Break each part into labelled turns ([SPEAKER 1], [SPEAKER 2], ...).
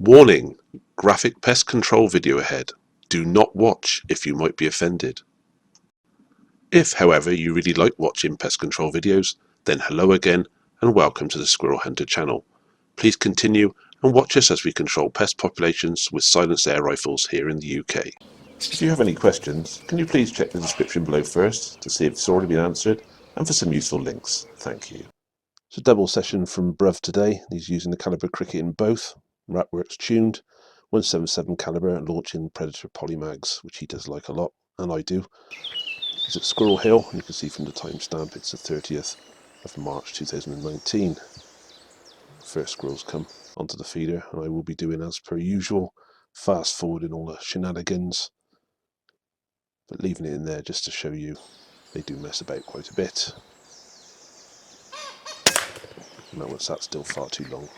[SPEAKER 1] Warning! Graphic pest control video ahead. Do not watch if you might be offended. If, however, you really like watching pest control videos, then hello again and welcome to the Squirrel Hunter channel. Please continue and watch us as we control pest populations with silenced air rifles here in the UK. If you have any questions, can you please check the description below first to see if it's already been answered and for some useful links. Thank you. It's a double session from Bruv today. He's using the calibre cricket in both. Ratworks tuned, 177 calibre, launching Predator polymags, which he does like a lot, and I do. He's at Squirrel Hill, and you can see from the timestamp it's the 30th of March 2019. First squirrels come onto the feeder, and I will be doing as per usual, fast forwarding all the shenanigans, but leaving it in there just to show you they do mess about quite a bit. And that one sat still far too long.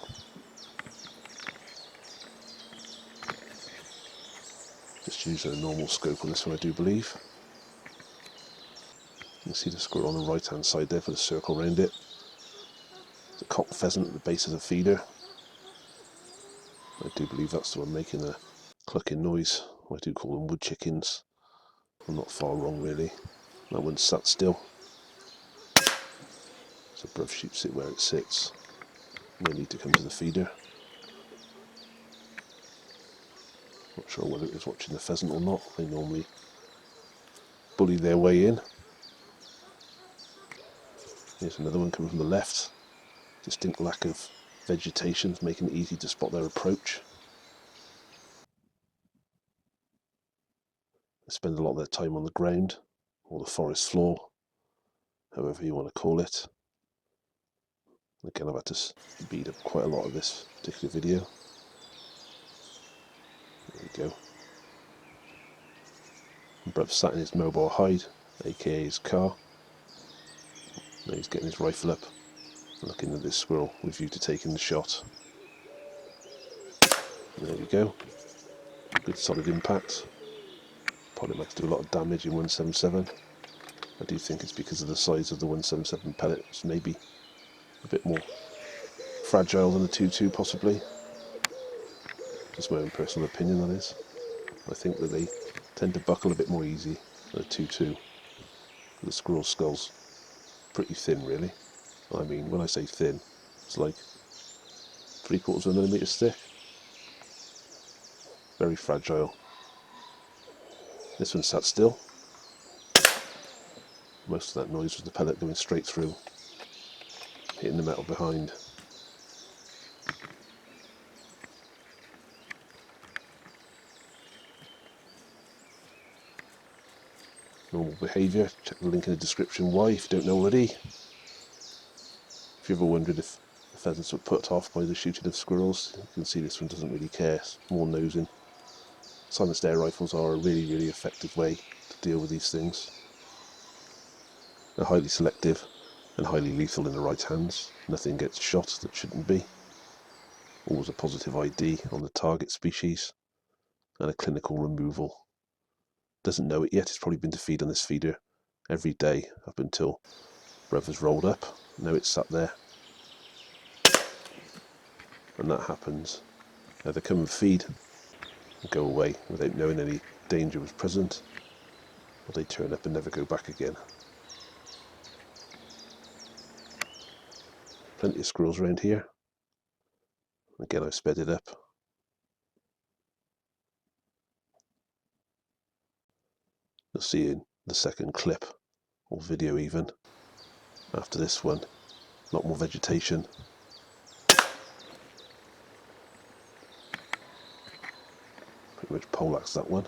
[SPEAKER 1] Just use a normal scope on this one, I do believe. You can see the squirrel on the right hand side there for the circle around it. There's a cock pheasant at the base of the feeder. I do believe that's the one making a clucking noise. I do call them wood chickens. I'm not far wrong really. That one's sat still. So Bruv shoots it where it sits. No need to come to the feeder. Not sure whether it was watching the pheasant or not. They normally bully their way in. Here's another one coming from the left. Distinct lack of vegetation, making it easy to spot their approach. They spend a lot of their time on the ground, or the forest floor, however you want to call it. Again, I've had to speed up quite a lot of this particular video. There we go. Bruv sat in his mobile hide, aka his car. Now he's getting his rifle up, looking at this squirrel with view to taking the shot. And there we go. Good solid impact. Polymags do a lot of damage in 177. I do think it's because of the size of the 177 pellet. It's maybe a bit more fragile than the 2.2 possibly. Just my own personal opinion, that is. I think that they tend to buckle a bit more easy than a 2.2. The squirrel skull's pretty thin, really. I mean, when I say thin, it's like 3/4 of a millimetre thick. Very fragile. This one sat still. Most of that noise was the pellet going straight through, hitting the metal behind. Normal behaviour, check the link in the description why if you don't know already. If you ever wondered if the pheasants were put off by the shooting of squirrels, you can see this one doesn't really care, it's more nosing. Silenced air rifles are a really effective way to deal with these things. They're highly selective and highly lethal in the right hands. Nothing gets shot that shouldn't be. Always a positive ID on the target species and a clinical removal. Doesn't know it yet, it's probably been to feed on this feeder every day up until Bruv has rolled up. Now it's sat there. And that happens. Now they come and feed and go away without knowing any danger was present, or they turn up and never go back again. Plenty of squirrels around here. Again, I've sped it up. You'll see in the second clip, or video even, after this one, a lot more vegetation. Pretty much poleaxe that one.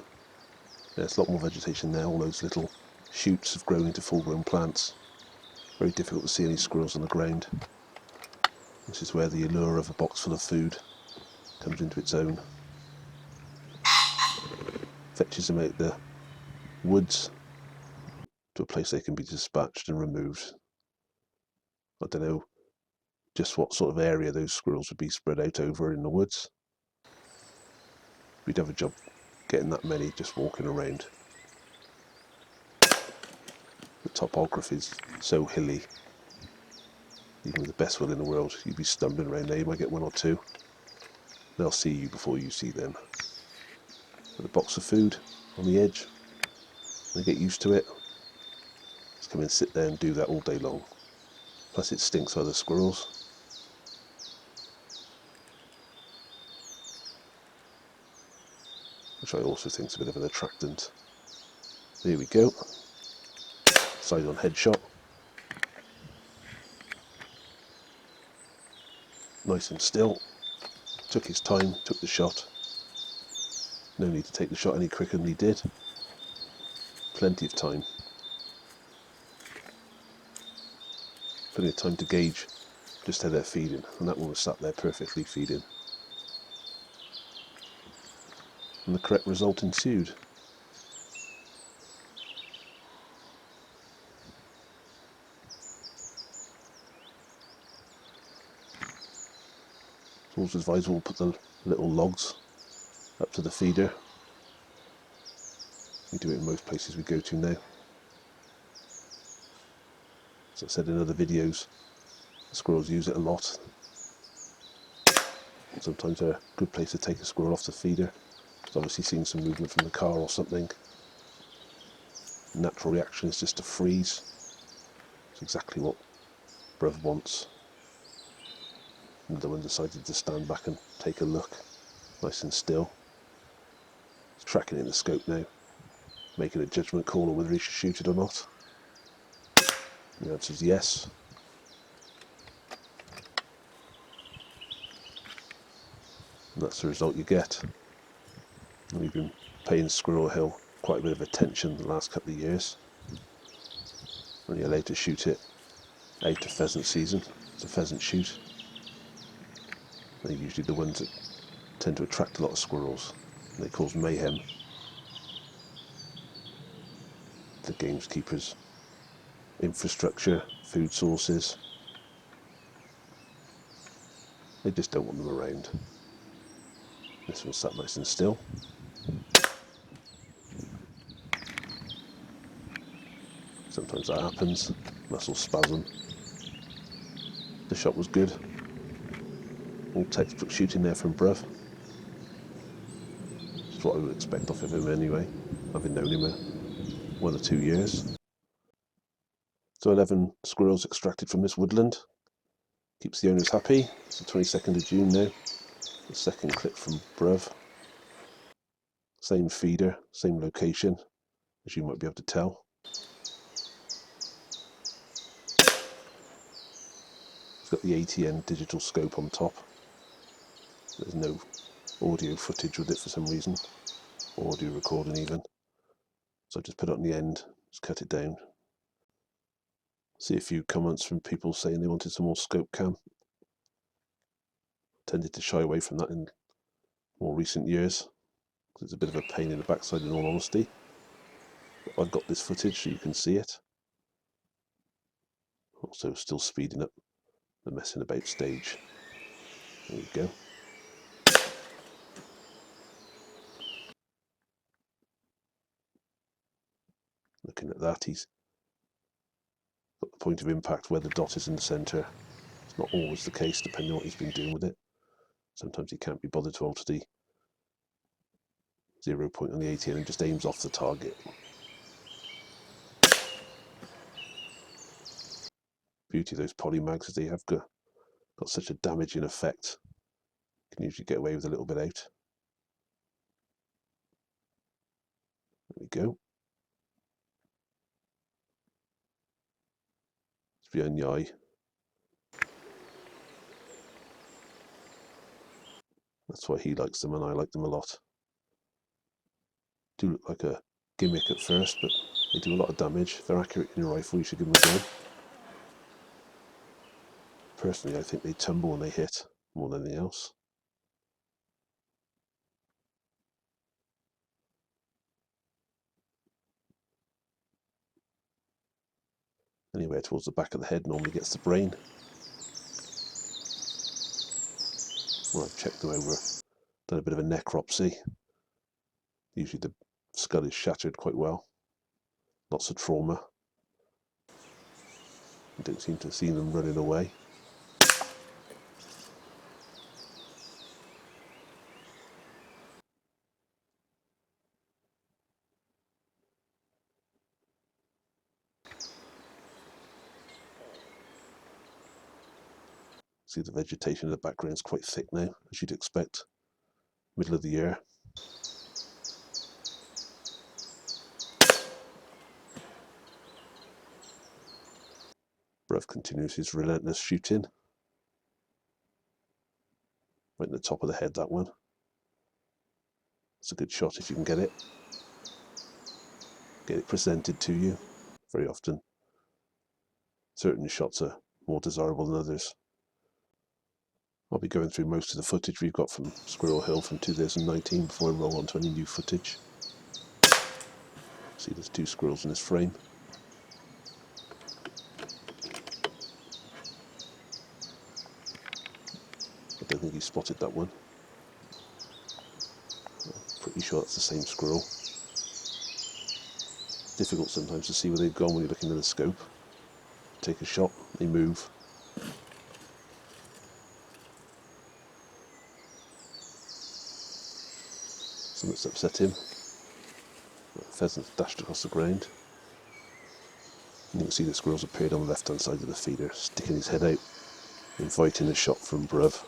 [SPEAKER 1] There's a lot more vegetation there, all those little shoots have grown into full-grown plants. Very difficult to see any squirrels on the ground. This is where the allure of a box full of food comes into its own. Fetches them out the woods to a place they can be dispatched and removed. I don't know just what sort of area those squirrels would be spread out over in the woods. We'd have a job getting that many just walking around. The topography is so hilly. Even with the best will in the world, you'd be stumbling around there, you might get one or two. They'll see you before you see them. With a box of food on the edge, they get used to it. Just come and sit there and do that all day long. Plus it stinks for other squirrels. Which I also think is a bit of an attractant. There we go. Side on headshot. Nice and still. Took his time, took the shot. No need to take the shot any quicker than he did. Plenty of time. Plenty of time to gauge just how they're feeding. And that one was sat there perfectly feeding. And the correct result ensued. It's also advisable we'll put the little logs up to the feeder. We do it in most places we go to now. As I said in other videos, the squirrels use it a lot. Sometimes they're a good place to take a squirrel off the feeder. It's obviously seen some movement from the car or something. Natural reaction is just to freeze. It's exactly what Bruv wants. Another one decided to stand back and take a look, nice and still. He's tracking in the scope now, making a judgment call on whether he should shoot it or not. The answer is yes. And that's the result you get. And we've been paying Squirrel Hill quite a bit of attention the last couple of years. Only allowed to shoot it out of pheasant season. It's a pheasant shoot. They're usually the ones that tend to attract a lot of squirrels. And they cause mayhem. The gamekeepers, infrastructure, food sources. They just don't want them around. This one's sat nice and still. Sometimes that happens. Muscle spasm. The shot was good. All textbook shooting there from Bruv. It's what I would expect off of him anyway, having known him 1 or 2 years. So 11 squirrels extracted from this woodland. Keeps the owners happy. It's the 22nd of June now. The second clip from Bruv. Same feeder, same location, as you might be able to tell. It's got the ATN digital scope on top. There's no audio footage with it for some reason, or audio recording even. So I just put it on the end, just cut it down. See a few comments from people saying they wanted some more scope cam. Tended to shy away from that in more recent years. It's a bit of a pain in the backside in all honesty. But I've got this footage so you can see it. Also still speeding up the messing about stage. There we go. Looking at that, he's got the point of impact where the dot is in the centre. It's not always the case depending on what he's been doing with it. Sometimes he can't be bothered to alter the 0 point on the ATN and just aims off the target. Beauty of those polymags is they have got such a damaging effect. You can usually get away with a little bit out. There we go. It's behind the eye. That's why he likes them and I like them a lot. Do look like a gimmick at first, but they do a lot of damage. If they're accurate in your rifle, you should give them a go. Personally, I think they tumble when they hit more than anything else. Anywhere towards the back of the head normally gets the brain. Well, I've checked them over, done a bit of a necropsy. Usually the skull is shattered quite well. Lots of trauma. I don't seem to have seen them running away. See the vegetation in the background is quite thick now, as you'd expect. Middle of the year. Bruv continues his relentless shooting. Right in the top of the head, that one. It's a good shot if you can get it. Get it presented to you. Very often, certain shots are more desirable than others. I'll be going through most of the footage we've got from Squirrel Hill from 2019 before I roll on to any new footage. See, there's 2 squirrels in this frame. I don't think he spotted that one. I'm pretty sure that's the same squirrel. Difficult sometimes to see where they've gone when you're looking at the scope. Take a shot, they move. Something's upset him. The pheasant's dashed across the ground. And you can see the squirrel's appeared on the left hand side of the feeder, sticking his head out, inviting a shot from Bruv.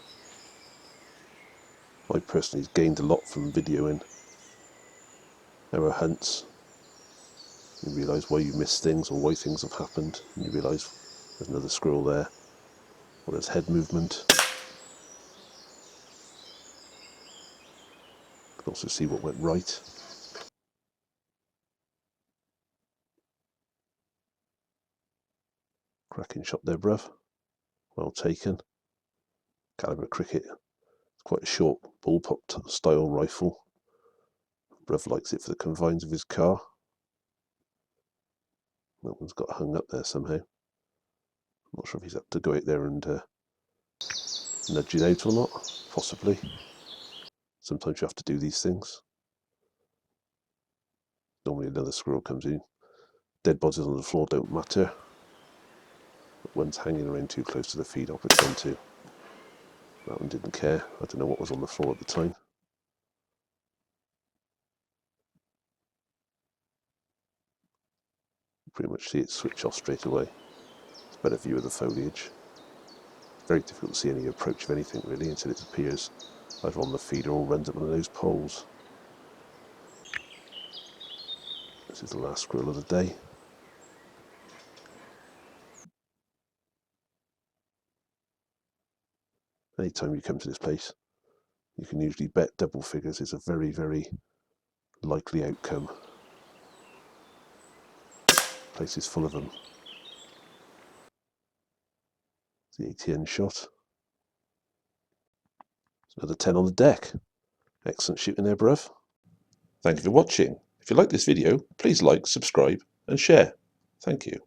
[SPEAKER 1] I personally gained a lot from videoing our hunts. You realise why you miss things or why things have happened, and you realise there's another squirrel there, or there's head movement. You can also see what went right. Cracking shot there, Bruv. Well taken. Calibre cricket. It's quite a short bullpup style rifle. Bruv likes it for the confines of his car. That one's got hung up there somehow. I'm not sure if he's had to go out there and nudge it out or not. Possibly. Sometimes you have to do these things. Normally another squirrel comes in. Dead bodies on the floor don't matter. But one's hanging around too close to the feed, I'll pretend to. That one didn't care. I don't know what was on the floor at the time. You pretty much see it switch off straight away. It's a better view of the foliage. Very difficult to see any approach of anything really until it appears either on the feeder or runs up one of those poles. This is the last squirrel of the day. Anytime you come to this place, you can usually bet double figures is a very, very likely outcome. The place is full of them. It's the ATN shot. There's another 10 on the deck. Excellent shooting there, Bruv. Thank you for watching. If you like this video, please like, subscribe and share. Thank you.